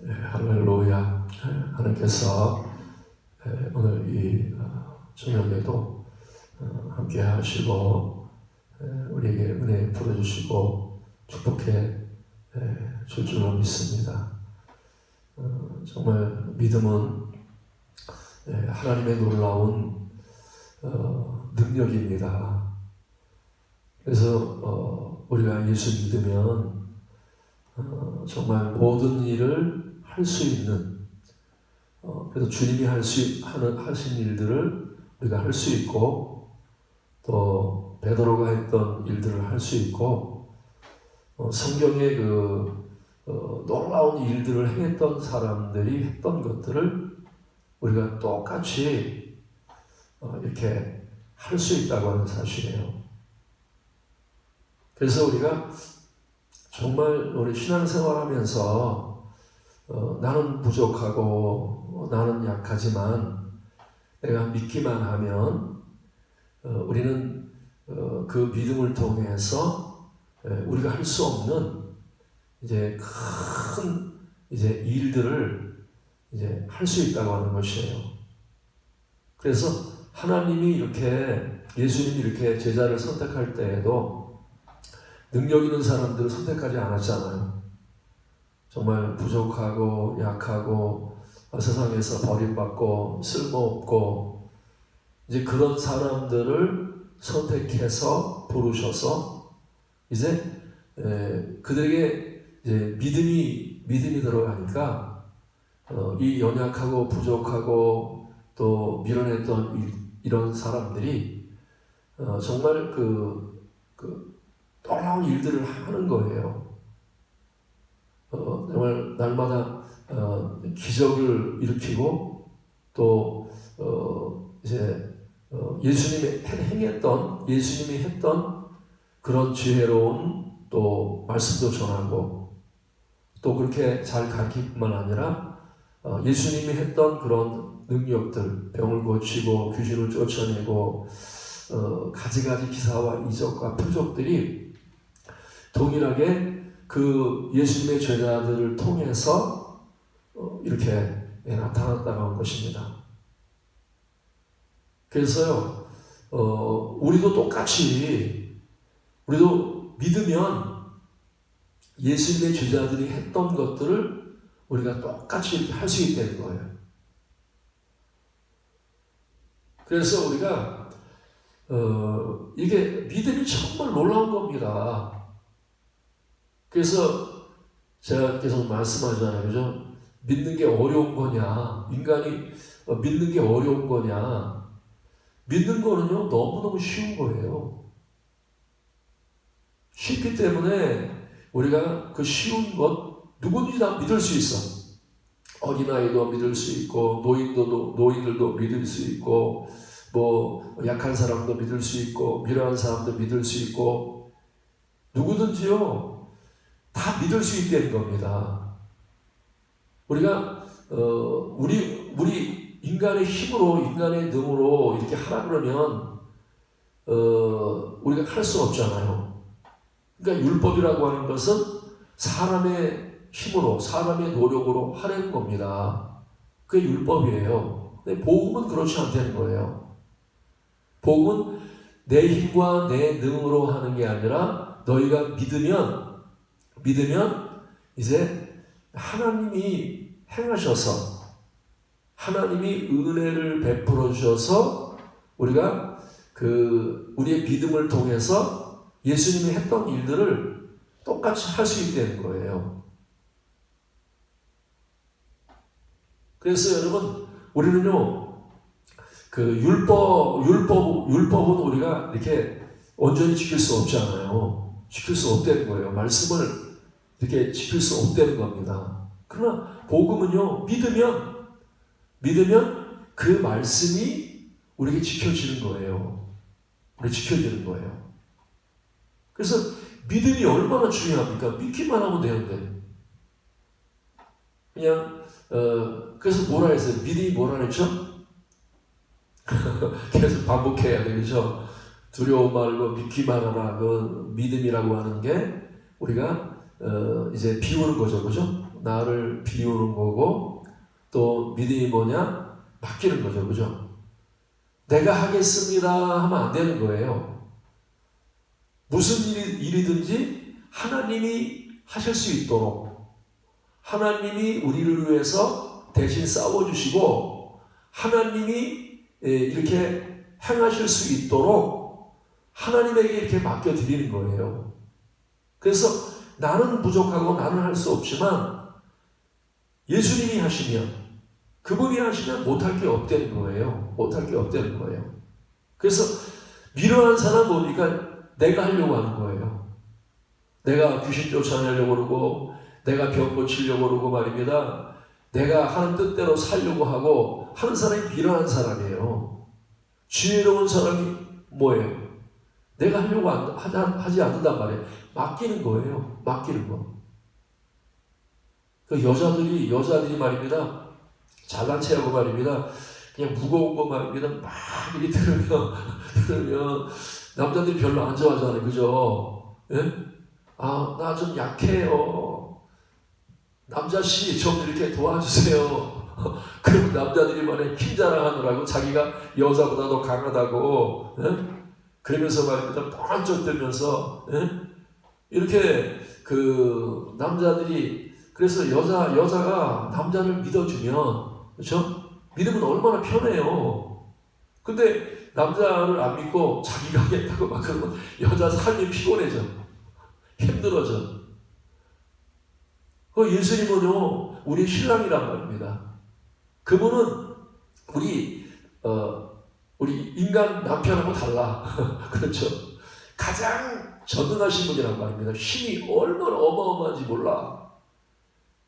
할렐루야. 하나님께서 오늘 이 저녁에도 함께 하시고 우리에게 은혜 풀어주시고 축복해 줄 줄로 믿습니다. 정말 믿음은 하나님의 놀라운 능력입니다. 그래서 우리가 예수 믿으면 정말 모든 일을 할 수 있는, 그래서 주님이 하신 일들을 우리가 할 수 있고, 또 베드로가 했던 일들을 할 수 있고, 성경의 놀라운 일들을 행했던 사람들이 했던 것들을 우리가 똑같이 이렇게 할 수 있다고 하는 사실이에요. 그래서 우리가 정말 우리 신앙생활하면서 나는 부족하고 나는 약하지만 내가 믿기만 하면 우리는 그 믿음을 통해서 우리가 할 수 없는 이제 큰 일들을 할 수 있다고 하는 것이에요. 그래서 하나님이 이렇게 예수님이 이렇게 제자를 선택할 때에도 능력 있는 사람들을 선택하지 않았잖아요. 정말 부족하고 약하고 세상에서 버림받고 쓸모없고 이제 그런 사람들을 선택해서 부르셔서 이제 그들에게 이제 믿음이 들어가니까 이 연약하고 부족하고 또 밀어냈던 이런 사람들이 정말 놀라운 일들을 하는 거예요. 정말 날마다 기적을 일으키고 또 예수님이 했던 그런 지혜로운 또 말씀도 전하고 또 그렇게 잘 가르치기뿐만 아니라 예수님이 했던 그런 능력들, 병을 고치고 귀신을 쫓아내고 가지가지 기사와 이적과 표적들이 동일하게 그 예수님의 제자들을 통해서 이렇게 나타났다고 한 것입니다. 그래서요, 우리도 똑같이 우리도 믿으면 예수님의 제자들이 했던 것들을 우리가 똑같이 이렇게 할 수 있게 되는 거예요. 그래서 우리가 이게 믿음이 정말 놀라운 겁니다. 그래서 제가 계속 말씀하잖아요. 그죠? 믿는 게 어려운 거냐? 인간이 믿는 게 어려운 거냐? 믿는 거는요, 너무너무 쉬운 거예요. 쉽기 때문에 우리가 그 쉬운 것 누구든지 다 믿을 수 있어. 어린아이도 믿을 수 있고, 노인들도 믿을 수 있고, 약한 사람도 믿을 수 있고, 미련한 사람도 믿을 수 있고, 누구든지요, 다 믿을 수 있게 된 겁니다. 우리가 우리 인간의 힘으로, 인간의 능으로 이렇게 하라 그러면 우리가 할 수 없잖아요. 그러니까 율법이라고 하는 것은 사람의 힘으로, 사람의 노력으로 하려는 겁니다. 그게 율법이에요. 근데 복음은 그렇지 않다는 거예요. 복음은 내 힘과 내 능으로 하는 게 아니라 너희가 믿으면 이제 하나님이 행하셔서 하나님이 은혜를 베풀어 주셔서 우리가 우리의 믿음을 통해서 예수님이 했던 일들을 똑같이 할 수 있게 되는 거예요. 그래서 여러분, 우리는요, 율법은 우리가 이렇게 온전히 지킬 수 없잖아요. 지킬 수 없다는 거예요. 말씀을 이렇게 지킬 수 없다는 겁니다. 그러나 복음은요, 믿으면 그 말씀이 우리에게 지켜지는 거예요. 그래서 믿음이 얼마나 중요합니까? 믿기만 하면 되는데. 그냥 그래서 뭐라 했어요? 믿음이 뭐라 했죠? 계속 반복해야 되겠죠. 두려워 말고 믿기만 하라. 그 믿음이라고 하는 게 우리가 이제 비우는 거죠, 그죠? 나를 비우는 거고, 또 믿음이 뭐냐? 맡기는 거죠, 그죠? 내가 하겠습니다 하면 안 되는 거예요. 무슨 일이든지 하나님이 하실 수 있도록, 하나님이 우리를 위해서 대신 싸워주시고, 하나님이 이렇게 행하실 수 있도록 하나님에게 이렇게 맡겨드리는 거예요. 그래서 나는 부족하고 나는 할 수 없지만 예수님이 하시면, 그분이 하시면 못할 게 없다는 거예요. 못할 게 없다는 거예요. 그래서 미련한 사람은 뭡니까? 내가 하려고 하는 거예요. 내가 귀신 쫓아내려고 그러고, 내가 병 고치려고 그러고 말입니다. 내가 하는 뜻대로 살려고 하고 하는 사람이 미련한 사람이에요. 지혜로운 사람이 뭐예요? 내가 하려고 하지 않는단 말이에요. 맡기는 거예요. 맡기는 거. 그 여자들이 말입니다. 잘난 체하고 말입니다. 그냥 무거운 거 말입니다. 막 이렇게 들으면 남자들이 별로 안 좋아하잖아요. 그죠? 예? 아, 나 좀 약해요. 남자씨 좀 이렇게 도와주세요. 그럼 남자들이 만약 힘 자랑하느라고 자기가 여자보다 더 강하다고, 예? 그러면서 말입니다. 번쩍 들면서, 예? 이렇게 그 남자들이, 그래서 여자가 남자를 믿어주면, 그렇죠? 믿으면 얼마나 편해요. 근데 남자를 안 믿고 자기가 하겠다고 막 그러면 여자 삶이 피곤해져. 힘들어져. 그 예수님은요, 우리 신랑이란 말입니다. 그분은 우리 인간 남편하고 달라. 그렇죠? 가장 전능하신 분이란 말입니다. 힘이 얼마나 어마어마한지 몰라.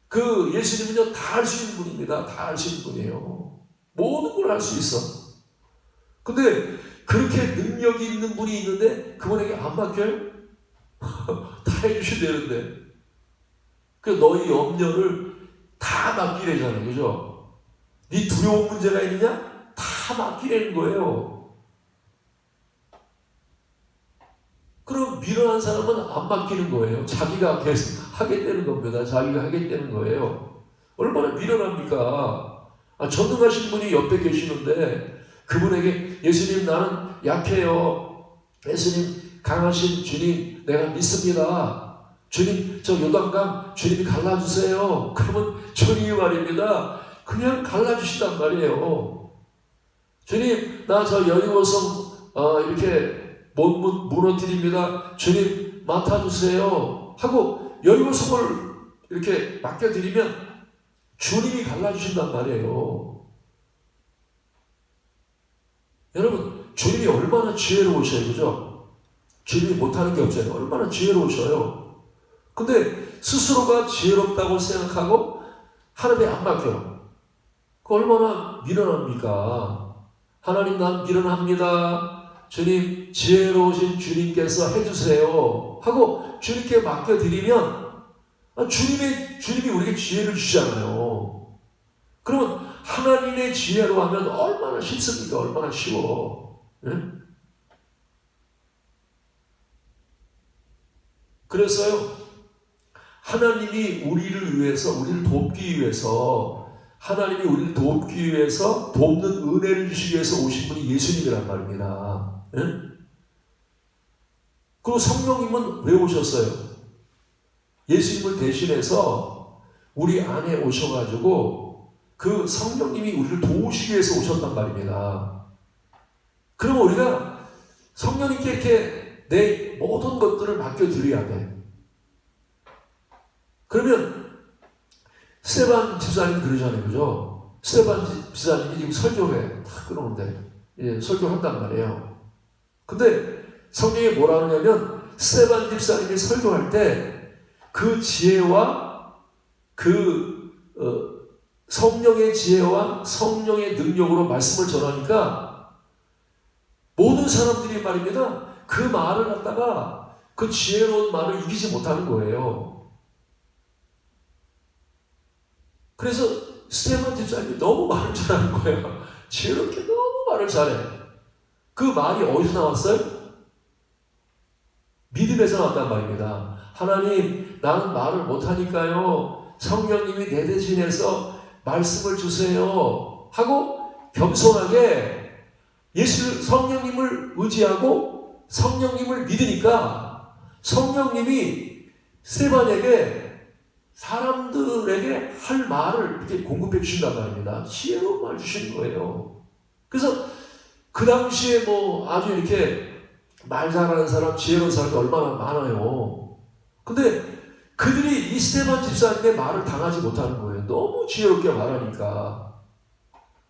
그 예수님은요, 다 할 수 있는 분입니다. 다 할 수 있는 분이에요. 모든 걸 할 수 있어. 근데 그렇게 능력이 있는 분이 있는데 그분에게 안 맡겨요? 다 해주신다는데. 그 너희 염려를 다 맡기래잖아요. 그죠? 네 두려운 문제가 있느냐? 다 맡기라는 거예요. 그럼 미련한 사람은 안 맡기는 거예요. 자기가 계속 하겠다는 겁니다. 자기가 하겠다는 거예요. 얼마나 미련합니까? 전능하신 분이 옆에 계시는데 그분에게 예수님 나는 약해요. 예수님 강하신 주님 내가 믿습니다. 주님 저 요단강 주님이 갈라주세요. 그러면 주님이 말입니다. 그냥 갈라주시단 말이에요. 주님 나 저 여리고성 이렇게 무너뜨립니다. 주님 맡아주세요 하고 여리고성을 이렇게 맡겨드리면 주님이 갈라주신단 말이에요. 여러분 주님이 얼마나 지혜로우셔요. 그죠? 주님이 못하는 게 없잖아요. 얼마나 지혜로우셔요. 근데 스스로가 지혜롭다고 생각하고 하나님에 안 맡겨요. 그 얼마나 미련합니까? 하나님 난 미련합니다. 주님 지혜로우신 주님께서 해주세요 하고 주님께 맡겨드리면 주님이 우리에게 지혜를 주잖아요. 그러면 하나님의 지혜로 하면 얼마나 쉽습니까? 얼마나 쉬워. 응? 그래서요 하나님이 우리를 돕기 위해서 하나님이 우리를 돕기 위해서 돕는 은혜를 주시기 위해서 오신 분이 예수님이란 말입니다. 응? 그리고 성령님은 왜 오셨어요? 예수님을 대신해서 우리 안에 오셔가지고 그 성령님이 우리를 도우시기 위해서 오셨단 말입니다. 그러면 우리가 성령님께 이렇게 내 모든 것들을 맡겨드려야 돼. 그러면 스테반 집사님 그러잖아요. 그죠? 스테반 집사님이 지금 설교회 다 끊어오는데 설교한단 말이에요. 근데 성경에 뭐라 그러냐면 스테반 집사님이 설교할 때 그 지혜와 그 성령의 지혜와 성령의 능력으로 말씀을 전하니까 모든 사람들이 말입니다. 그 말을 갖다가 그 지혜로운 말을 이기지 못하는 거예요. 그래서 스테반 집사님이 너무 말을 잘하는 거예요. 지혜롭게 너무 말을 잘해. 그 말이 어디서 나왔어요? 믿음에서 나왔단 말입니다. 하나님 나는 말을 못하니까요. 성령님이 내 대신해서 말씀을 주세요. 하고 겸손하게 성령님을 의지하고 성령님을 믿으니까 성령님이 스데반에게 사람들에게 할 말을 이렇게 공급해 주신단 말입니다. 지혜로운 말 주시는 거예요. 그래서 그 당시에 아주 이렇게 말 잘하는 사람, 지혜로운 사람이 얼마나 많아요. 근데 그들이 이 스데반 집사님의 말을 당하지 못하는 거예요. 너무 지혜롭게 말하니까.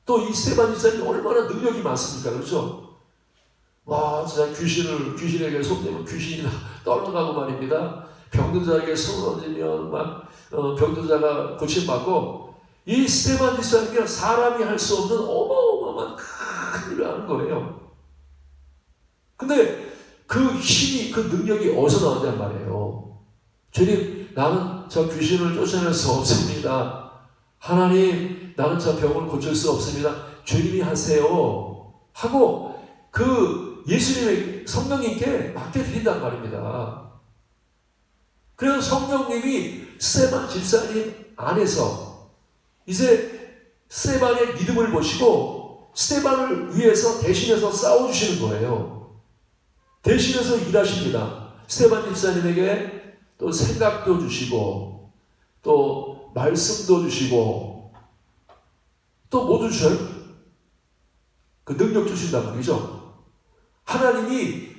또 이 스데반 집사님이 얼마나 능력이 많습니까? 그렇죠? 와, 진짜 귀신에게 손대면 귀신이 떨어가고 말입니다. 병든 자에게 손을 얹으면 병든 자가 고침받고, 이 스데반 집사님이 사람이 할 수 없는 어마어마한 큰 일을 하는 거예요. 근데 그 힘이, 그 능력이 어디서 나오냔 말이에요. 주님, 나는 저 귀신을 쫓아낼 수 없습니다. 하나님, 나는 저 병을 고칠 수 없습니다. 주님이 하세요. 하고 그 예수님의 성령님께 맡겨드린단 말입니다. 그래서 성령님이 스데반 집사님 안에서 이제 스데반의 믿음을 보시고 스데반을 위해서 대신해서 싸워주시는 거예요. 대신해서 일하십니다. 스데반 집사님에게 또 생각도 주시고 또 말씀도 주시고 또 뭐도 주셔요? 그 능력 주신단 말이죠. 하나님이,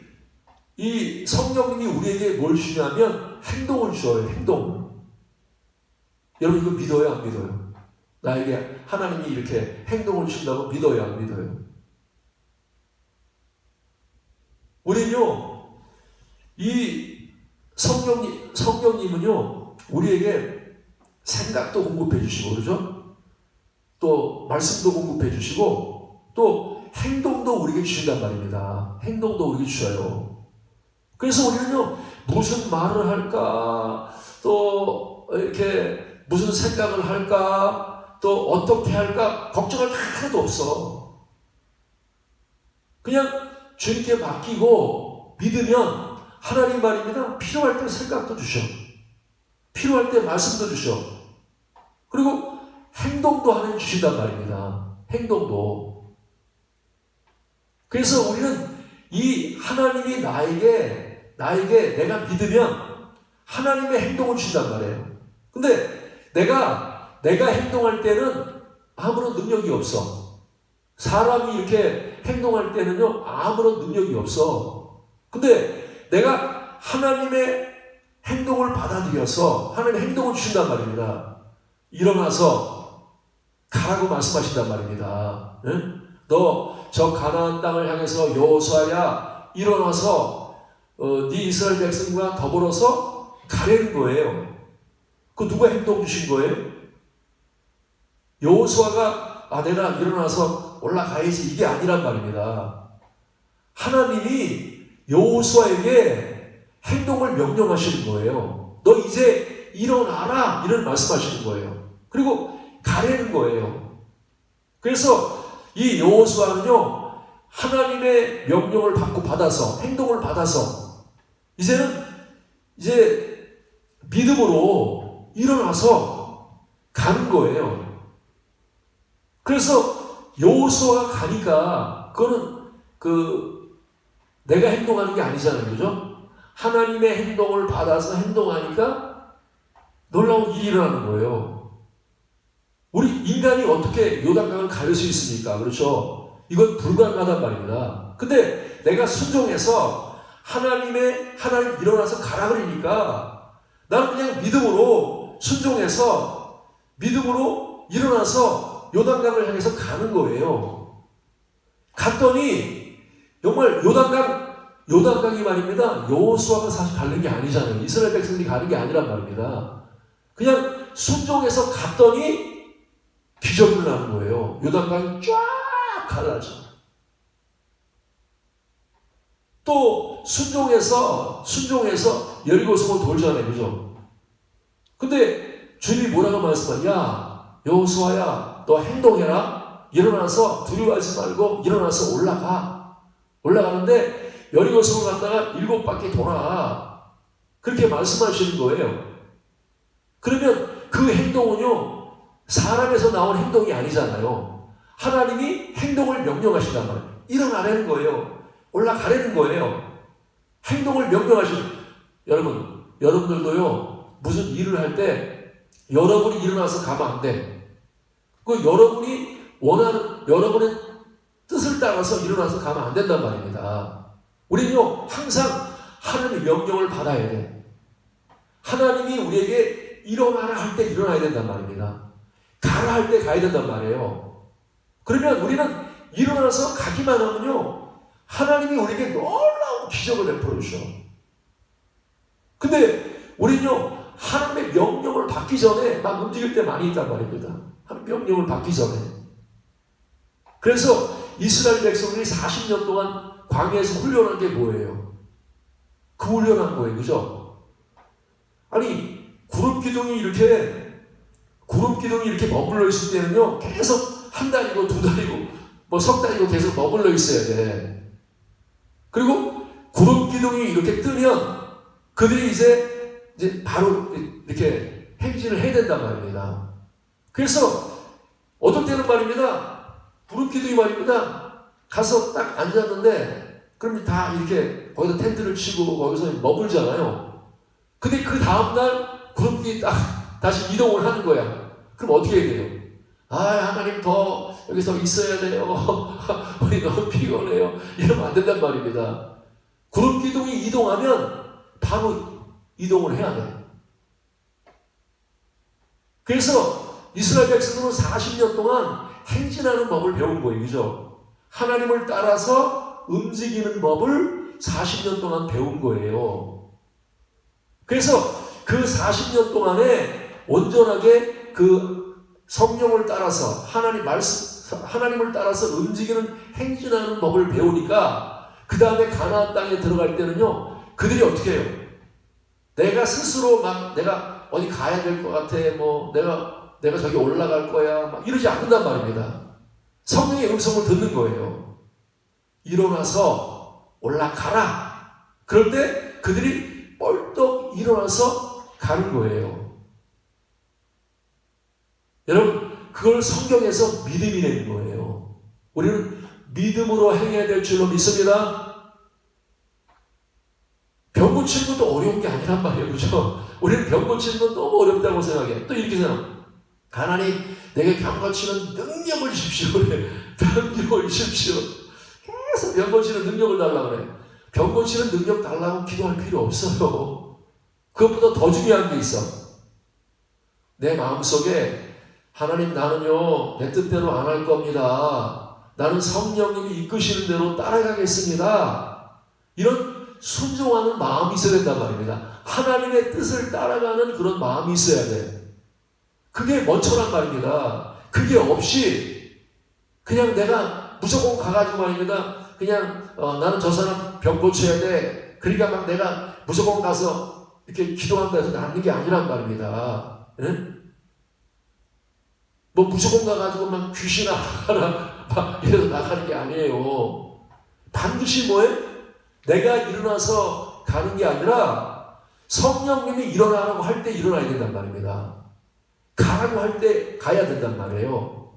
이 성령님이 우리에게 뭘 주냐면 행동을 주어요. 행동. 여러분 이거 믿어요? 안 믿어요? 나에게 하나님이 이렇게 행동을 주신다고 믿어요? 안 믿어요? 우리는요, 이 성령님은요, 우리에게 생각도 공급해 주시고, 그러죠? 또 말씀도 공급해 주시고, 또 행동도 우리에게 주신단 말입니다. 행동도 우리에게 주셔요. 그래서 우리는요, 무슨 말을 할까, 또 이렇게 무슨 생각을 할까, 또 어떻게 할까, 걱정할 게 하나도 없어. 그냥 주님께 맡기고 믿으면 하나님 말입니다. 필요할 때 생각도 주셔. 필요할 때 말씀도 주셔. 그리고 행동도 하나님 주신단 말입니다. 행동도. 그래서 우리는 이 하나님이 나에게 내가 믿으면 하나님의 행동을 주신단 말이에요. 근데 내가 행동할 때는 아무런 능력이 없어. 사람이 이렇게 행동할 때는요, 아무런 능력이 없어. 근데 내가 하나님의 행동을 받아들여서 하나님의 행동을 주신단 말입니다. 일어나서 가라고 말씀하신단 말입니다. 응? 너 저 가나안 땅을 향해서 여호수아야 일어나서 네 이스라엘 백성과 더불어서 가라는 거예요. 그 누가 행동 주신 거예요? 여호수아가 내가 일어나서 올라가야지 이게 아니란 말입니다. 하나님이 여호수아에게 행동을 명령하시는 거예요. 너 이제 일어나라 이런 말씀하시는 거예요. 그리고 가라는 거예요. 그래서 이 여호수아는요, 하나님의 명령을 받아서 행동을 받아서 이제 믿음으로 일어나서 가는 거예요. 그래서 여호수아가 가니까 그거는 내가 행동하는 게 아니잖아요. 그죠? 하나님의 행동을 받아서 행동하니까 놀라운 일이 일어나는 거예요. 우리 인간이 어떻게 요단강을 가를 수 있습니까? 그렇죠? 이건 불가능하단 말입니다. 근데 내가 순종해서 하나님 일어나서 가라 그러니까 나는 그냥 믿음으로 순종해서 믿음으로 일어나서 요단강을 향해서 가는 거예요. 갔더니 정말 요단강이 말입니다. 여호수아가 사실 가는 게 아니잖아요. 이스라엘 백성들이 가는 게 아니란 말입니다. 그냥 순종해서 갔더니 기적이 일어나는 거예요. 요단강이 쫙 갈라져. 또 순종해서 여리고성을 돌잖아요. 그죠? 근데 주님이 뭐라고 말씀하냐? 야, 여호수아야, 너 행동해라. 일어나서 두려워하지 말고 일어나서 올라가는데 여리고성을 갔다가 7바퀴 돌아. 그렇게 말씀하시는 거예요. 그러면 그 행동은요, 사람에서 나온 행동이 아니잖아요. 하나님이 행동을 명령하신단 말이에요. 일어나라는 거예요. 올라가라는 거예요. 행동을 명령하시는. 여러분들도요, 무슨 일을 할 때 여러분이 일어나서 가면 안 돼. 그 여러분이 원하는, 여러분의 뜻을 따라서 일어나서 가면 안 된단 말입니다. 우리는요, 항상 하나님의 명령을 받아야 돼. 하나님이 우리에게 일어나라 할 때 일어나야 된단 말입니다. 가라 할 때 가야 된단 말이에요. 그러면 우리는 일어나서 가기만 하면요, 하나님이 우리에게 놀라운 기적을 베풀어 주셔. 근데 우리는요, 하나님의 명령을 받기 전에 막 움직일 때 많이 있단 말입니다. 하나님의 명령을 받기 전에. 그래서 이스라엘 백성들이 40년 동안 광야에서 훈련한 게 뭐예요? 그 훈련한 거예요. 그죠? 아니, 구름 기둥이 이렇게 머물러 있을 때는요, 계속 한 달이고 두 달이고 뭐 석 달이고 계속 머물러 있어야 돼. 그리고 구름 기둥이 이렇게 뜨면 그들이 이제 바로 이렇게 행진을 해야 된단 말입니다. 그래서 어떨 때는 말입니다, 구름 기둥이 말입니다, 가서 딱 앉았는데 그럼 다 이렇게 거기서 텐트를 치고 거기서 머물잖아요. 근데 그 다음날 구름 기둥이 딱 다시 이동을 하는 거야. 그럼 어떻게 해야 돼요? 하나님 더 여기서 있어야 돼요. 우리 너무 피곤해요. 이러면 안 된단 말입니다. 구름 기둥이 이동하면 바로 이동을 해야 돼. 그래서 이스라엘 백성들은 40년 동안 행진하는 법을 배운 거예요. 그죠? 하나님을 따라서 움직이는 법을 40년 동안 배운 거예요. 그래서 그 40년 동안에 온전하게 그 성령을 따라서 하나님을 따라서 움직이는 행진하는 법을 배우니까 그 다음에 가나안 땅에 들어갈 때는요, 그들이 어떻게 해요? 내가 스스로 막 내가 어디 가야 될 것 같아, 뭐 내가 저기 올라갈 거야, 막 이러지 않는단 말입니다. 성령의 음성을 듣는 거예요. 일어나서 올라가라. 그럴 때 그들이 벌떡 일어나서 가는 거예요. 여러분, 그걸 성경에서 믿음이라는 거예요. 우리는 믿음으로 행해야 될 줄로 믿습니다. 병 고치는 것도 어려운 게 아니란 말이에요. 그죠? 우리는 병 고치는 건 너무 어렵다고 생각해. 또 이렇게 생각해. 하나님, 내게 병 고치는 능력을 주십시오. 그래. 능력을 주십시오. 계속 병 고치는 능력을 달라고 그래. 병 고치는 능력 달라고 기도할 필요 없어요. 그것보다 더 중요한 게 있어. 내 마음속에 하나님, 나는요, 내 뜻대로 안 할 겁니다. 나는 성령님이 이끄시는 대로 따라가겠습니다. 이런 순종하는 마음이 있어야 된단 말입니다. 하나님의 뜻을 따라가는 그런 마음이 있어야 돼. 그게 먼저란 말입니다. 그게 없이 그냥 내가 무조건 가가지고 말입니다. 그냥 나는 저 사람 병 고쳐야 돼. 그러니까 막 내가 무조건 가서 이렇게 기도한다 해서 낫는 게 아니란 말입니다. 응? 뭐 무조건 가가지고 막 귀신아 나가라 막 이래서 나가는 게 아니에요. 반드시 뭐예요? 내가 일어나서 가는 게 아니라 성령님이 일어나라고 할 때 일어나야 된단 말입니다. 가라고 할 때 가야 된단 말이에요.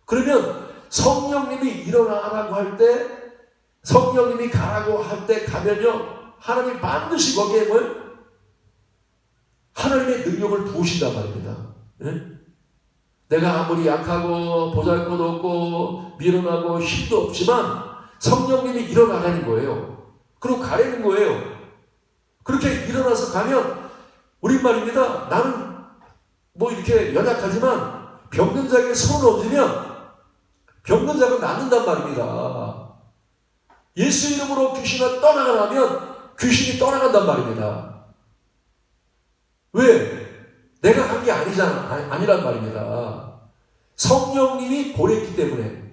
그러면 성령님이 일어나라고 할 때, 성령님이 가라고 할 때 가면요, 하나님 반드시 거기에 뭐예요? 하나님의 능력을 부으신단 말입니다. 네? 내가 아무리 약하고 보잘것없고 미련하고 힘도 없지만 성령님이 일어나라는 거예요. 그리고 가라는 거예요. 그렇게 일어나서 가면 우리 말입니다. 나는 뭐 이렇게 연약하지만 병든 자에게 손을 얹으면 병든 자가 낫는단 말입니다. 예수 이름으로 귀신아 떠나가라면 귀신이 떠나간단 말입니다. 왜? 내가 한 게 아니란 말입니다. 성령님이 보냈기 때문에,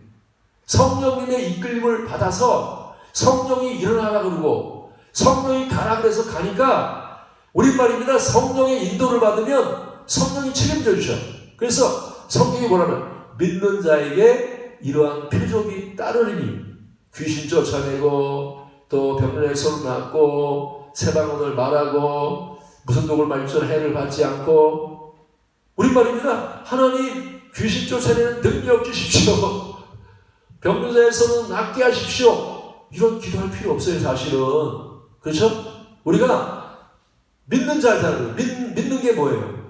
성령님의 이끌림을 받아서 성령이 일어나라 그러고 성령이 가라 그래서 가니까 우리 말입니다. 성령의 인도를 받으면 성령이 책임져 주셔. 그래서 성경이 뭐라면 믿는 자에게 이러한 표적이 따르리니 귀신 쫓아내고 또 병들의 손을 놨고 새 방언을 말하고 무슨 독을 마십시오 해를 받지 않고 우리 말입니다. 하나님 귀신 쫓아내는 능력 주십시오. 병자에서는 낫게 하십시오. 이런 기도할 필요 없어요 사실은. 그렇죠? 우리가 믿는 자잖아요. 믿는 게 뭐예요?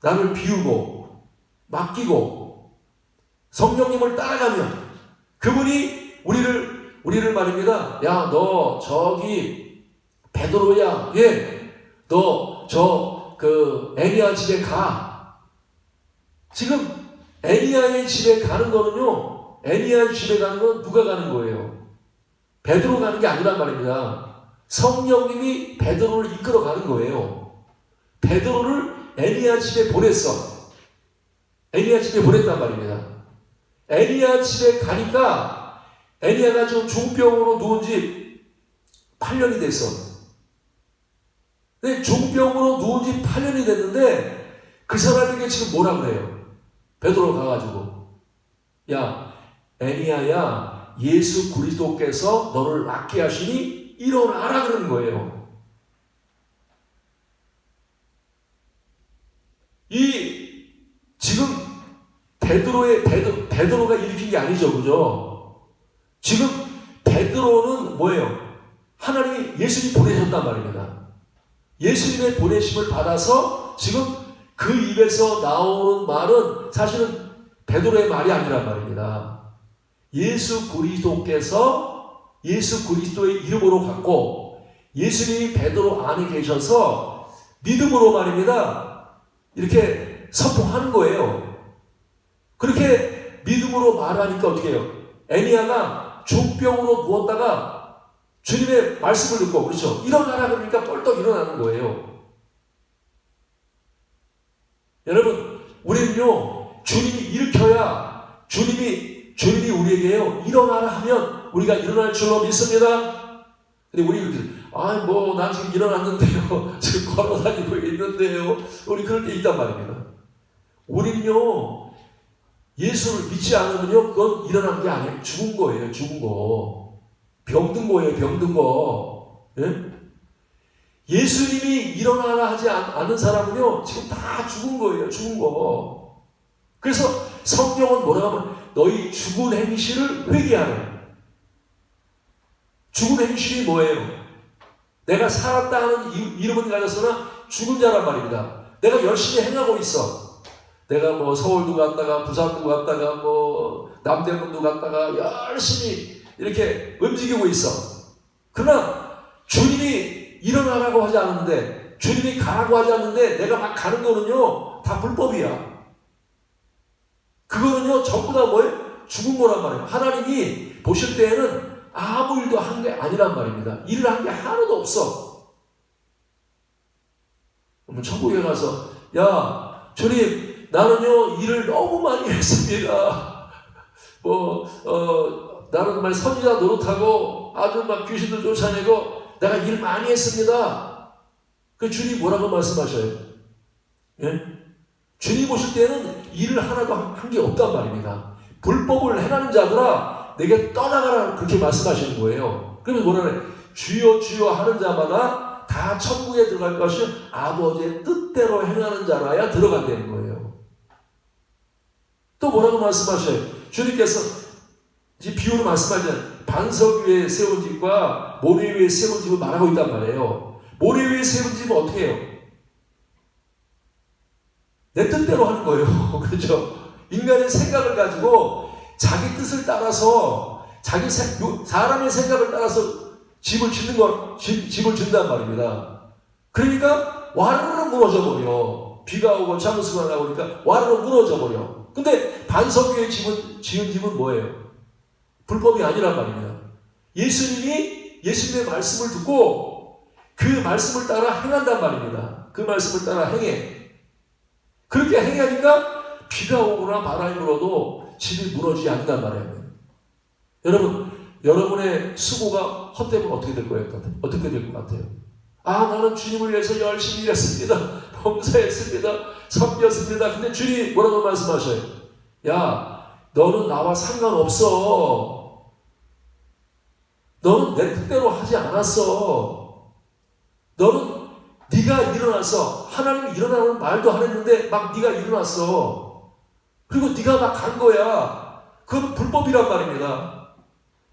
나를 비우고 맡기고 성령님을 따라가면 그분이 우리를 말입니다. 야, 너 저기 베드로야, 너 애니야 집에 가. 지금 애니야의 집에 가는 거는요, 애니야 집에 가는 건 누가 가는 거예요? 베드로 가는 게 아니란 말입니다. 성령님이 베드로를 이끌어 가는 거예요. 베드로를 애니야 집에 보냈어. 애니야 집에 보냈단 말입니다. 애니야 집에 가니까 애니야가 좀 중병으로 누운 지 8년이 됐어. 근데 중병으로 누운 지 8년이 됐는데 그 사람에게 지금 뭐라 그래요? 베드로 가가지고 야, 애니야야, 예수 그리스도께서 너를 낫게 하시니 일어나라 그러는 거예요. 지금 베드로가 일으킨 게 아니죠, 그죠? 지금 베드로는 뭐예요? 하나님이 예수님이 보내셨단 말입니다. 예수님의 보내심을 받아서 지금 그 입에서 나오는 말은 사실은 베드로의 말이 아니란 말입니다. 예수 그리스도의 이름으로 갖고 예수님이 베드로 안에 계셔서 믿음으로 말입니다. 이렇게 선포하는 거예요. 그렇게 믿음으로 말하니까 어떻게 해요? 애니야가 중병으로 누웠다가 주님의 말씀을 듣고 그렇죠? 일어나라 그러니까 뻘떡 일어나는 거예요. 여러분, 우리는요, 주님이 일으켜야 주님이 우리에게요, 일어나라 하면 우리가 일어날 줄로 믿습니다. 근데 우리 이렇게, 난 지금 일어났는데요. 지금 걸어 다니고 있는데요. 우리 그럴 때 있단 말입니다. 우리는요, 예수를 믿지 않으면요, 그건 일어난 게 아니에요. 죽은 거예요, 죽은 거. 병든 거예요, 병든 거. 예? 예수님이 일어나라 하지 않은 사람은요, 지금 다 죽은 거예요, 죽은 거. 그래서 성경은 뭐라고 하면, 너희 죽은 행실을 회개하라. 죽은 행실이 뭐예요? 내가 살았다 하는 이름은 가졌으나 죽은 자란 말입니다. 내가 열심히 행하고 있어. 내가 뭐 서울도 갔다가 부산도 갔다가 뭐 남대문도 갔다가 열심히 이렇게 움직이고 있어. 그러나 주님이 일어나라고 하지 않았는데, 주님이 가라고 하지 않는데 내가 막 가는 거는요, 다 불법이야. 그거는요, 전부 다 뭐예요? 죽은 거란 말이에요. 하나님이 보실 때에는 아무 일도 한 게 아니란 말입니다. 일을 한 게 하나도 없어. 그러면 천국에 가서, 야, 주님, 나는요, 일을 너무 많이 했습니다. 나는 정말 선지자 노릇하고 아주 막 귀신들 쫓아내고 내가 일 많이 했습니다. 그 주님 뭐라고 말씀하셔요? 예? 주님 보실 때는 일을 하나도 한 게 없단 말입니다. 불법을 행하는 자들아 내게 떠나가라 그렇게 말씀하시는 거예요. 그러면 뭐라 그래? 주여 주여 하는 자마다 다 천국에 들어갈 것이 아버지의 뜻대로 행하는 자라야 들어간다는 거예요. 또 뭐라고 말씀하셔요? 주님께서 이 비유로 말씀하잖아요. 반석 위에 세운 집과 모래 위에 세운 집을 말하고 있단 말이에요. 모래 위에 세운 집은 어떻게 해요? 내 뜻대로 하는 거예요. 그렇죠? 인간의 생각을 가지고 자기 뜻을 따라서 사람의 생각을 따라서 집을 짓는단 말입니다. 그러니까 와르르 무너져 버려. 비가 오고 장수가 나오니까 와르르 무너져 버려. 근데 반석 위에 지은 집은 뭐예요? 불법이 아니란 말입니다. 예수님의 말씀을 듣고 그 말씀을 따라 행한단 말입니다. 그 말씀을 따라 행해. 그렇게 행하니까 비가 오거나 바람이 불어도 집이 무너지지 않는단 말이에요. 여러분, 여러분의 수고가 헛되면 어떻게 될 거예요? 어떻게 될 것 같아요? 나는 주님을 위해서 열심히 일했습니다. 봉사했습니다. 섬겼습니다. 근데 주님이 뭐라고 말씀하셔요? 야, 너는 나와 상관없어. 너는 내 뜻대로 하지 않았어. 너는 네가 일어나서 하나님이 일어나는 말도 안 했는데 막 네가 일어났어. 그리고 네가 막 간 거야. 그건 불법이란 말입니다.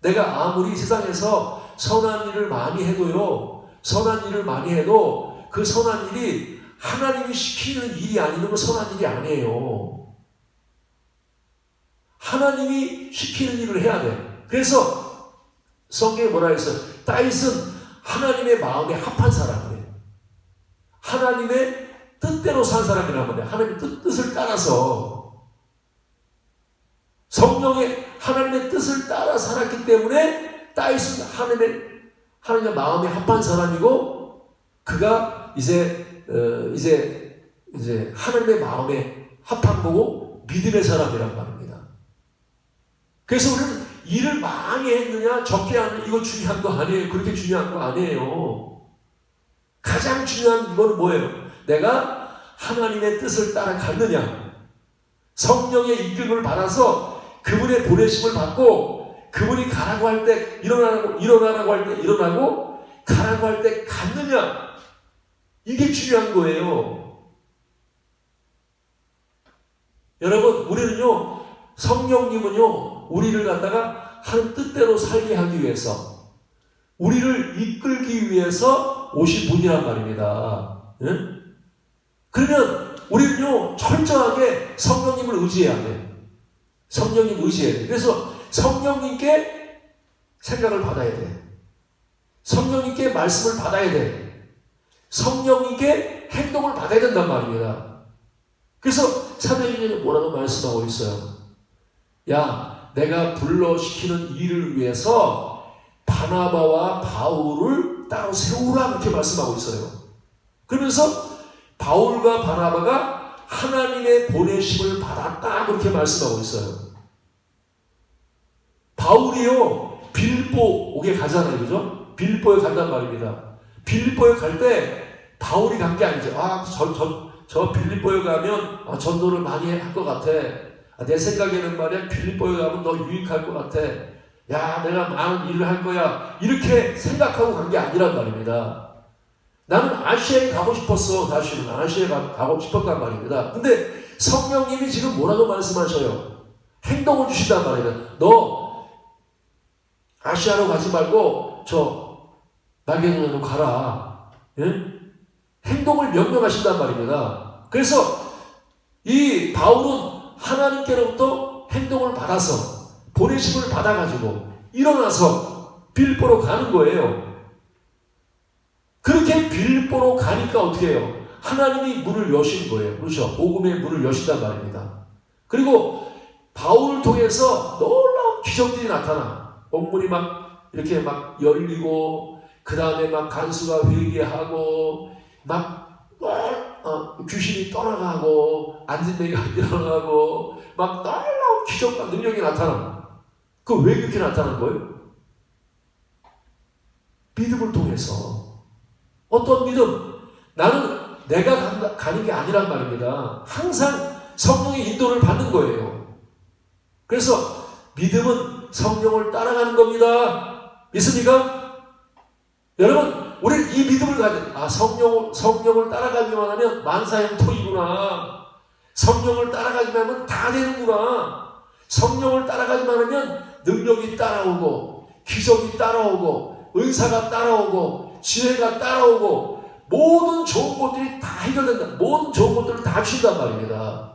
내가 아무리 세상에서 선한 일을 많이 해도요. 선한 일을 많이 해도 그 선한 일이 하나님이 시키는 일이 아니면 선한 일이 아니에요. 하나님이 시키는 일을 해야 돼. 그래서 성경에 뭐라 했어요? 다윗은 하나님의 마음에 합한 사람이에요. 하나님의 뜻대로 산 사람이란 말이에요. 하나님의 뜻을 따라서 성령의 하나님의 뜻을 따라 살았기 때문에 다윗은 하나님의 마음에 합한 사람이고 그가 이제 하나님의 마음에 합한 거고 믿음의 사람이란 말입니다. 그래서 우리는 일을 많이 했느냐 적게 하느냐 이거 중요한 거 아니에요. 그렇게 중요한 거 아니에요. 가장 중요한 건 뭐예요? 내가 하나님의 뜻을 따라 갔느냐, 성령의 이끌림을 받아서 그분의 보내심을 받고 그분이 가라고 할 때 일어나라고 할 때 일어나고 가라고 할 때 갔느냐, 이게 중요한 거예요. 여러분, 우리는요, 성령님은요, 우리를 갖다가 하나님 뜻대로 살게 하기 위해서, 우리를 이끌기 위해서 오신 분이란 말입니다. 응? 그러면 우리는요, 철저하게 성령님을 의지해야 돼. 성령님 의지해야 돼. 그래서 성령님께 생각을 받아야 돼. 성령님께 말씀을 받아야 돼. 성령님께 행동을 받아야 된단 말입니다. 그래서 사도행전에 뭐라고 말씀하고 있어요? 야, 내가 불러시키는 일을 위해서 바나바와 바울을 따로 세우라, 그렇게 말씀하고 있어요. 그러면서 바울과 바나바가 하나님의 보내심을 받았다, 그렇게 말씀하고 있어요. 바울이요, 빌립보 오게 가잖아요. 그죠? 빌립보에 간단 말입니다. 빌립보에 갈 때 바울이 간 게 아니죠. 저 빌립보에 가면 전도를 많이 할 것 같아. 내 생각에는 말이야, 빌립보에 가면 너 유익할 것 같아. 야, 내가 많은 일을 할 거야. 이렇게 생각하고 간 게 아니란 말입니다. 나는 아시아에 가고 싶었어. 사실은 아시아에 가고 싶었단 말입니다. 근데 성령님이 지금 뭐라고 말씀하셔요? 행동을 주신단 말이에요. 너 아시아로 가지 말고 저 마게도냐로 가라. 예? 행동을 명령하신단 말입니다. 그래서 이 바울은 하나님께로부터 행동을 받아서 보내심을 받아가지고 일어나서 빌립보로 가는 거예요. 그렇게 빌립보로 가니까 어떻게 해요? 하나님이 문을 여신 거예요. 그렇죠? 복음의 문을 여신단 말입니다. 그리고 바울을 통해서 놀라운 기적들이 나타나. 옥문이 막 이렇게 막 열리고, 그 다음에 막 간수가 회개하고, 막 귀신이 떠나가고, 안진뱅이가 일어나고, 막 놀라운 기적과 능력이 나타나. 그 왜 그렇게 나타난 거예요? 믿음을 통해서. 어떤 믿음? 나는 내가 가는 게 아니란 말입니다. 항상 성령의 인도를 받는 거예요. 그래서 믿음은 성령을 따라가는 겁니다. 믿습니까? 여러분, 우리는 이 믿음을 가져. 성령을 따라가기만 하면 만사형통이구나. 성령을 따라가기만 하면 다 되는구나. 성령을 따라가기만 하면 능력이 따라오고, 기적이 따라오고, 은사가 따라오고, 지혜가 따라오고, 모든 좋은 것들이 다 해결된다. 모든 좋은 것들을 다 주신단 말입니다.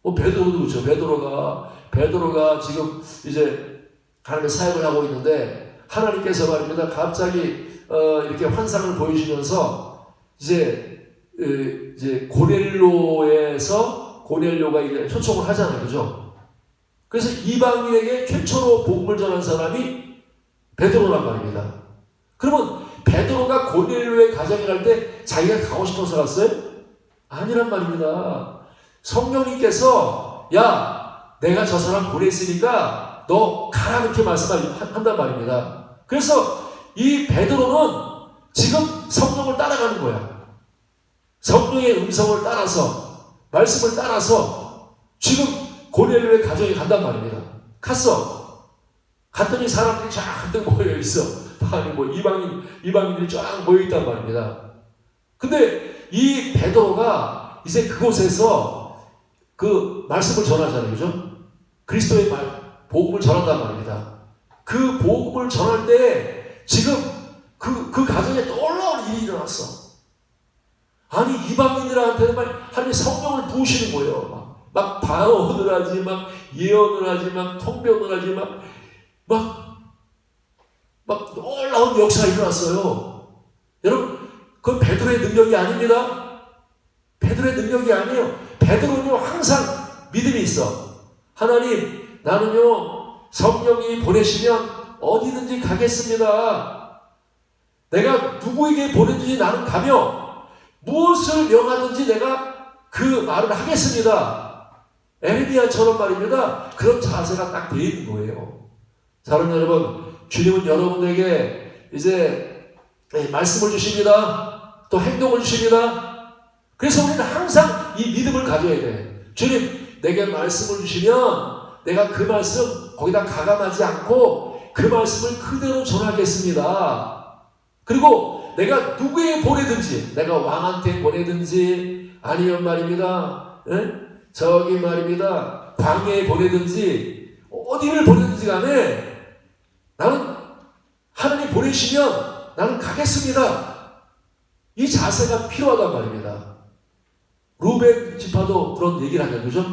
베드로도 그렇죠. 베드로가 지금 이제 하나님의 사역을 하고 있는데, 하나님께서 말입니다. 갑자기 이렇게 환상을 보여주시면서 이제 고넬료가 이제 초청을 하잖아요. 그죠? 그래서 이방인에게 최초로 복음을 전한 사람이 베드로란 말입니다. 그러면 베드로가 고넬료의 가정에 갈 때 자기가 가고 싶어서 갔어요? 아니란 말입니다. 성령님께서 야, 내가 저 사람 보냈으니까 너 가라, 그렇게 말씀한단 말입니다. 그래서 이 베드로는 지금 성령을 따라가는 거야. 성령의 음성을 따라서, 말씀을 따라서 지금 고넬료의 가정에 간단 말입니다. 갔더니 사람들이 쫙 모여 있어. 아니 이방인들이 쫙 모여 있단 말입니다. 근데 이 베드로가 이제 그곳에서 그 말씀을 전하잖아요. 그죠? 그리스도의 복음을 전한단 말입니다. 그 복음을 전할 때 지금 그 가정에 놀라운 일이 일어났어. 아니 이방인들한테는 하나님이 성령을 부으시는 거예요. 막 방언을 하지, 막 예언을 하지, 막 통변을 하지, 막 놀라운 역사가 일어났어요. 여러분, 그건 베드로의 능력이 아닙니다. 베드로의 능력이 아니에요. 베드로는요 항상 믿음이 있어. 하나님, 나는요 성령이 보내시면 어디든지 가겠습니다. 내가 누구에게 보내든지 나는 가며 무엇을 명하든지 내가 그 말을 하겠습니다. 에레미야처럼 말입니다. 그런 자세가 딱 되어 있는 거예요. 사랑하는 여러분, 주님은 여러분에게 이제 말씀을 주십니다. 또 행동을 주십니다. 그래서 우리는 항상 이 믿음을 가져야 돼. 주님, 내게 말씀을 주시면 내가 그 말씀 거기다 가감하지 않고 그 말씀을 그대로 전하겠습니다. 그리고 내가 누구에 보내든지, 내가 왕한테 보내든지 아니면 말입니다, 저기 말입니다, 광야에 보내든지 어디를 보내든지 간에 나는 하나님 보내시면 나는 가겠습니다. 이 자세가 필요하단 말입니다. 루벤 지파도 그런 얘기를 하죠. 그죠?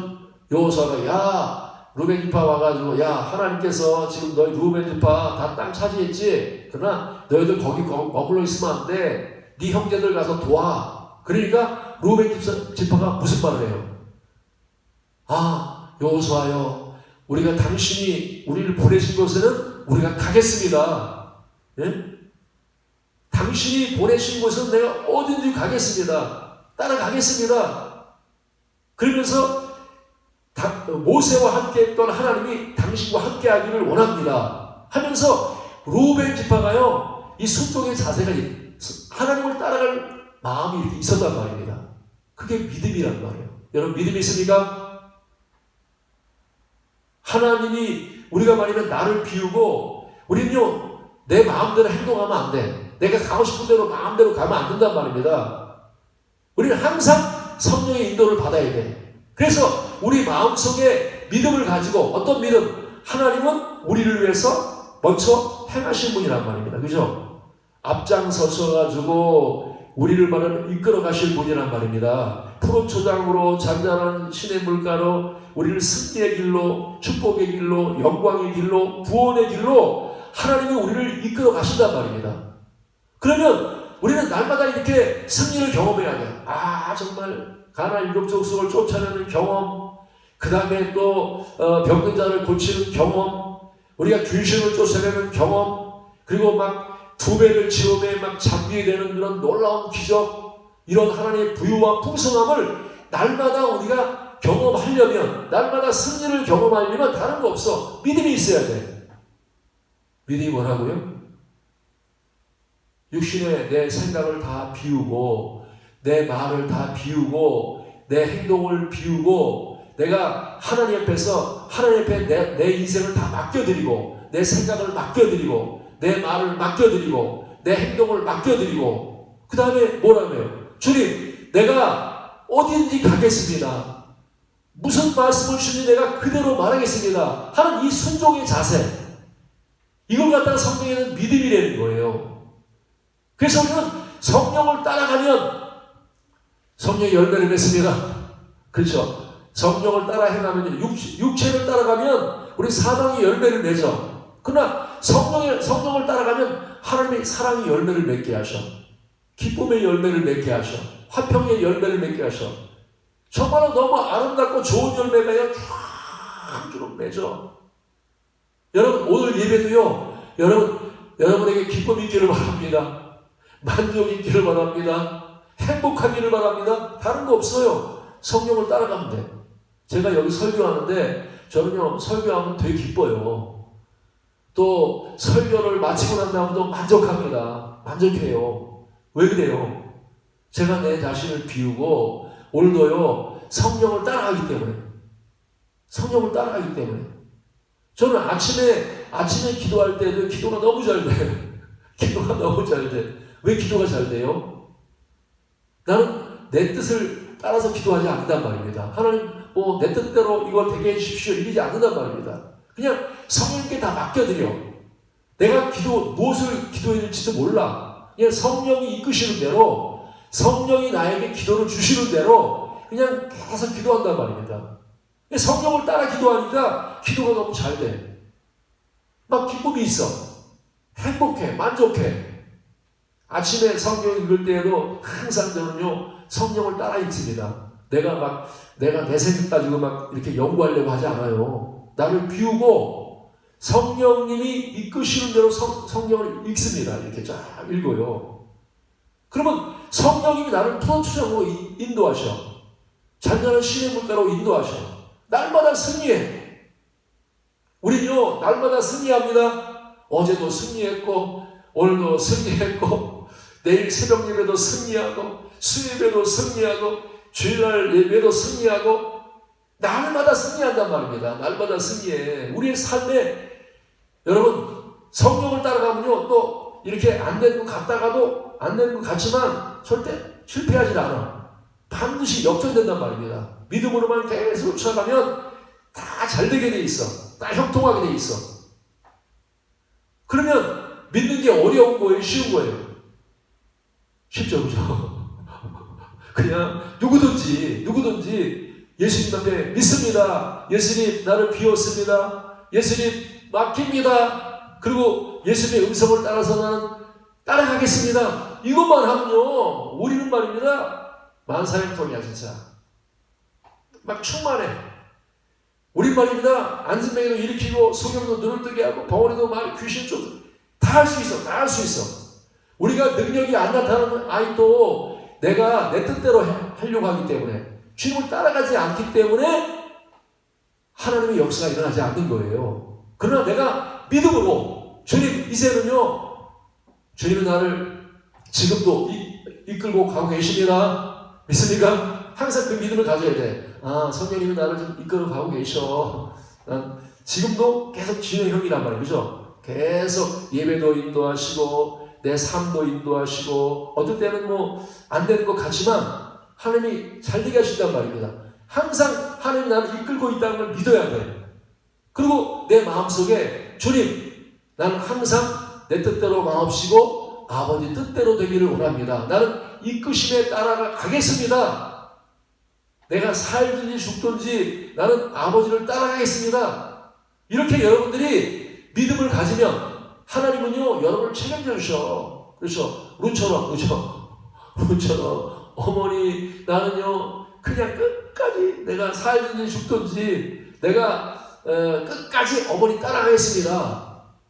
여호수아가 야 루벤 지파 와가지고 야 하나님께서 지금 너희 루벤 지파 다 땅 차지했지? 그러나 너희들 거기 머물러 있으면 안 돼. 네 형제들 가서 도와. 그러니까 루벤 지파가 무슨 말을 해요? 아 여호수아여, 우리가 당신이 우리를 보내신 곳에는 우리가 가겠습니다. 예? 당신이 보내신 곳은 내가 어딘지 가겠습니다. 따라가겠습니다. 그러면서 모세와 함께 했던 하나님이 당신과 함께 하기를 원합니다 하면서 루벤 지파가요 이 순종의 자세가 하나님을 따라갈 마음이 이렇게 있었단 말입니다. 그게 믿음이란 말이에요. 여러분, 믿음이 있습니까? 하나님이 우리가 말하면 나를 비우고 우리는요 내 마음대로 행동하면 안 돼. 내가 가고 싶은 대로 마음대로 가면 안 된단 말입니다. 우리는 항상 성령의 인도를 받아야 돼. 그래서 우리 마음속에 믿음을 가지고, 어떤 믿음? 하나님은 우리를 위해서 먼저 행하신 분이란 말입니다. 그죠? 앞장서셔가지고 우리를 말하는 이끌어 가실 분이란 말입니다. 푸른 초장으로 잔잔한 신의 물가로 우리를 승리의 길로, 축복의 길로, 영광의 길로, 구원의 길로 하나님이 우리를 이끌어 가신단 말입니다. 그러면 우리는 날마다 이렇게 승리를 경험해야 돼요. 아 정말 가나안 일곱 족속을 쫓아내는 경험, 그 다음에 또 병든 자를 고치는 경험, 우리가 귀신을 쫓아내는 경험, 그리고 막 두 배를 지음에 막 잡히게 되는 그런 놀라운 기적, 이런 하나님의 부유와 풍성함을 날마다 우리가 경험하려면, 날마다 승리를 경험하려면 다른 거 없어. 믿음이 있어야 돼. 믿음이 뭐라고요? 육신의 내 생각을 다 비우고, 내 말을 다 비우고, 내 행동을 비우고, 내가 하나님 앞에서, 하나님 앞에 내 인생을 다 맡겨드리고, 내 생각을 맡겨드리고, 내 말을 맡겨드리고, 내 행동을 맡겨드리고, 그 다음에 뭐라고요? 주님, 내가 어디든지 가겠습니다. 무슨 말씀을 주니 내가 그대로 말하겠습니다 하는 이 순종의 자세, 이걸 갖다가 성경에는 믿음이라는 거예요. 그래서 우리는 성령을 따라가면 성령의 열매를 맺습니다. 그렇죠? 성령을 따라 행하면, 육체를 따라가면 우리 사망의 열매를 맺어. 그러나 성령을 따라가면 하나님의 사랑의 열매를 맺게 하셔. 기쁨의 열매를 맺게 하셔. 화평의 열매를 맺게 하셔. 정말로 너무 아름답고 좋은 열매가요 쫙 주로 맺어. 여러분, 오늘 예배도요, 여러분에게 기쁨이 있기를 바랍니다. 만족이 있기를 바랍니다. 행복하기를 바랍니다. 다른 거 없어요. 성령을 따라가면 돼. 제가 여기 설교하는데 저는요 설교하면 되게 기뻐요. 또 설교를 마치고 난 다음도 만족합니다. 만족해요. 왜 그래요? 제가 내 자신을 비우고 오늘도요 성령을 따라가기 때문에, 성령을 따라가기 때문에. 저는 아침에 기도할 때도 기도가 너무 잘 돼요. 기도가 너무 잘 돼. 왜 기도가 잘 돼요? 나는 내 뜻을 따라서 기도하지 않는단 말입니다. 하나님 내 뜻대로 이거 되게 해주십시오 이러지 않는단 말입니다. 그냥 성령께 다 맡겨드려. 내가 무엇을 기도해야 될지도 몰라. 그냥 성령이 이끄시는 대로, 성령이 나에게 기도를 주시는 대로 그냥 계속 기도한단 말입니다. 성령을 따라 기도하니까 기도가 너무 잘 돼. 막 기쁨이 있어. 행복해. 만족해. 아침에 성경 읽을 때에도 항상 저는요 성령을 따라 읽습니다. 내가 내 생각 가지고 막 이렇게 연구하려고 하지 않아요. 나를 비우고 성령님이 이끄시는 대로 성령을 읽습니다. 이렇게 쫙 읽어요. 그러면 성령님이 나를 푸른추장으로 인도하셔. 잔잔한 신의 물가로 인도하셔. 날마다 승리해. 우리는요 날마다 승리합니다. 어제도 승리했고 오늘도 승리했고 내일 새벽 예배도 승리하고 수요일에도 승리하고 주일날 예배도 승리하고 날마다 승리한단 말입니다. 날마다 승리해. 우리의 삶에 여러분 성령을 따라가면요 또 이렇게 안 되는 것 같다가도 안 되는 것 같지만 절대 실패하지 않아. 반드시 역전된단 말입니다. 믿음으로만 계속 쫓아가면 다 잘되게 돼 있어. 다 형통하게 돼 있어. 그러면 믿는 게 어려운 거예요? 쉬운 거예요? 쉽죠, 그죠? 그냥 누구든지 예수님 앞에 믿습니다. 예수님 나를 비웠습니다. 예수님 맡깁니다. 그리고 예수님의 음성을 따라서 나는 따라가겠습니다. 이것만 하면요 우리는 말입니다 만사형통이야 진짜. 막 충만해. 우리 말입니다 안진뱅이도 일으키고 소경도 눈을 뜨게 하고 벙어리도 말 귀신 쫓고 다 할 수 있어. 다 할 수 있어. 우리가 능력이 안 나타나는 아이도 내가 내 뜻대로 하려고 하기 때문에 주님을 따라가지 않기 때문에 하나님의 역사가 일어나지 않는 거예요. 그러나 내가 믿음으로 주님 이제는요 주님은 나를 지금도 이끌고 가고 계십니다. 믿습니까? 항상 그 믿음을 가져야 돼. 성령님이 나를 좀 이끌어 가고 계셔. 난 지금도 계속 진행형이란 말이에요. 그죠? 계속 예배도 인도하시고 내 삶도 인도하시고 어떨 때는 안 되는 것 같지만 하나님이 잘되게 하신단 말입니다. 항상 하나님이 나를 이끌고 있다는 걸 믿어야 돼. 그리고 내 마음속에 주님 나는 항상 내 뜻대로 마옵시고 아버지 뜻대로 되기를 원합니다. 나는 이끄심에 따라가겠습니다. 내가 살든지 죽든지 나는 아버지를 따라가겠습니다. 이렇게 여러분들이 믿음을 가지면 하나님은요 여러분을 책임져 주셔. 그렇죠? 룬처럼 어머니 나는요 그냥 끝까지 내가 살든지 죽든지 내가 끝까지 어머니 따라가겠습니다.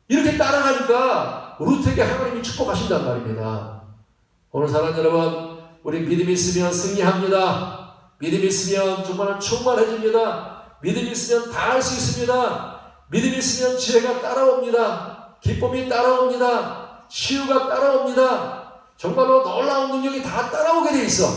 이렇게 따라가니까 룻에게 하나님이 축복하신단 말입니다. 오늘 사랑하는 여러분 우리 믿음이 있으면 승리합니다. 믿음이 있으면 정말 충만해집니다. 믿음이 있으면 다 할 수 있습니다. 믿음이 있으면 지혜가 따라옵니다. 기쁨이 따라옵니다. 치유가 따라옵니다. 정말로 놀라운 능력이 다 따라오게 돼 있어.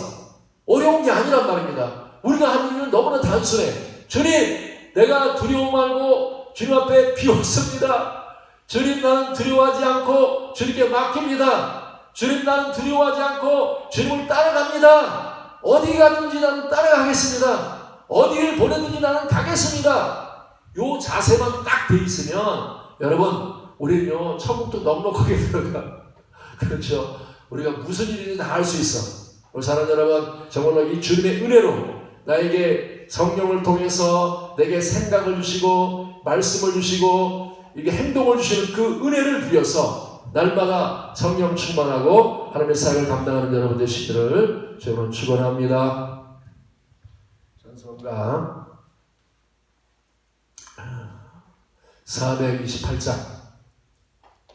어려운 게 아니란 말입니다. 우리가 하는 일은 너무나 단순해. 주님 내가 두려워 말고 주님 앞에 비웠습니다. 주님 나는 두려워하지 않고 주님께 맡깁니다. 주님 나는 두려워하지 않고 주님을 따라갑니다. 어디 가든지 나는 따라가겠습니다. 어디를 보내든지 나는 가겠습니다. 요 자세만 딱 돼 있으면 여러분 우리는요 천국도 넉넉하게 들어가. 그렇죠? 우리가 무슨 일이든 다 할 수 있어. 우리 사랑하는 여러분 정말로 이 주님의 은혜로 나에게 성령을 통해서 내게 생각을 주시고 말씀을 주시고 이게 행동을 주시는 그 은혜를 누려서 날마다 성령 충만하고 하나님의 사역을 감당하는 여러분 되시기를 저는 축원합니다. 찬송가 428장